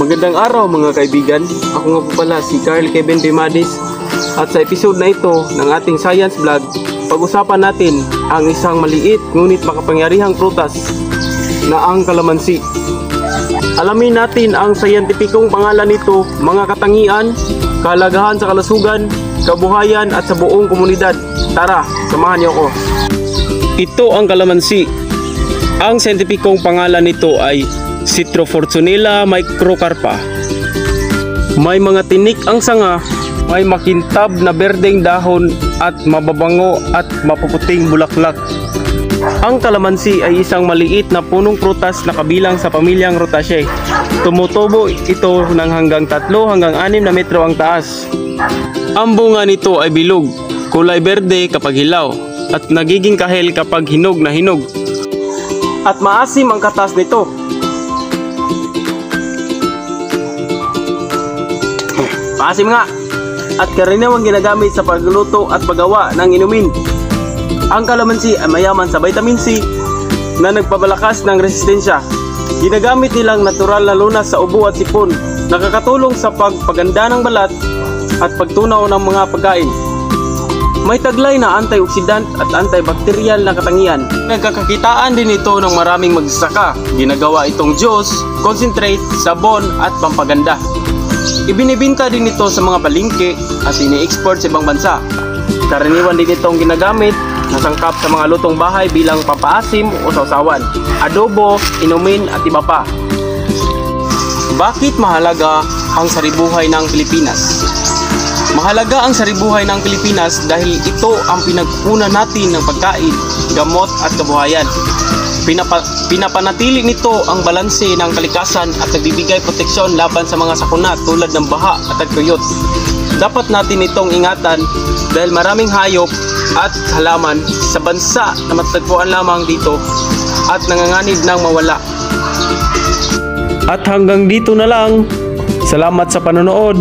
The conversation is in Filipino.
Magandang araw mga kaibigan. Ako nga po pala si Carl Kevin Pimadis. At sa episode na ito ng ating science vlog, pag-usapan natin ang isang maliit ngunit makapangyarihang prutas na ang kalamansi. Alamin natin ang scientificong pangalan nito, mga katangian, kahalagahan sa kalusugan, kabuhayan at sa buong komunidad. Tara, samahan niyo ako. Ito ang kalamansi. Ang scientificong pangalan nito ay Citrofortunella microcarpa. May mga tinik ang sanga, may makintab na berdeng dahon at mababango at mapuputing bulaklak. Ang kalamansi ay isang maliit na punong prutas na kabilang sa pamilyang Rutaceae. Tumutubo ito ng hanggang 3 hanggang 6 na metro ang taas. Ang bunga nito ay bilog, kulay berde kapag hilaw at nagiging kahel kapag hinog na hinog. At maasim ang katas nito. Maasim nga! At karaniwang ginagamit sa pagluluto at paggawa ng inumin. Ang kalamansi ay mayaman sa vitamin C na nagpapalakas ng resistensya. Ginagamit nilang natural na lunas sa ubo at sipon. Nakakatulong sa pagpaganda ng balat at pagtunaw ng mga pagkain. May taglay na antioxidant at antibacterial na katangian. Nagkakakitaan din ito ng maraming magsasaka. Ginagawa itong juice, concentrate, sabon at pampaganda. Ibinibinta din ito sa mga palengke at ini-export sa ibang bansa. Karaniwan din itong ginagamit na sangkap sa mga lutong bahay bilang pampaasim o sausawan, adobo, inumin at iba pa. Bakit mahalaga ang saribuhay ng Pilipinas? Mahalaga ang saribuhay ng Pilipinas dahil ito ang pinagkukunan natin ng pagkain, gamot at kabuhayan. Pinapanatili nito ang balanse ng kalikasan at nagbibigay proteksyon laban sa mga sakuna tulad ng baha at tagtuyot. Dapat natin itong ingatan dahil maraming hayop at halaman sa bansa na matatagpuan lamang dito at nanganganib ng mawala. At hanggang dito na lang. Salamat sa panonood.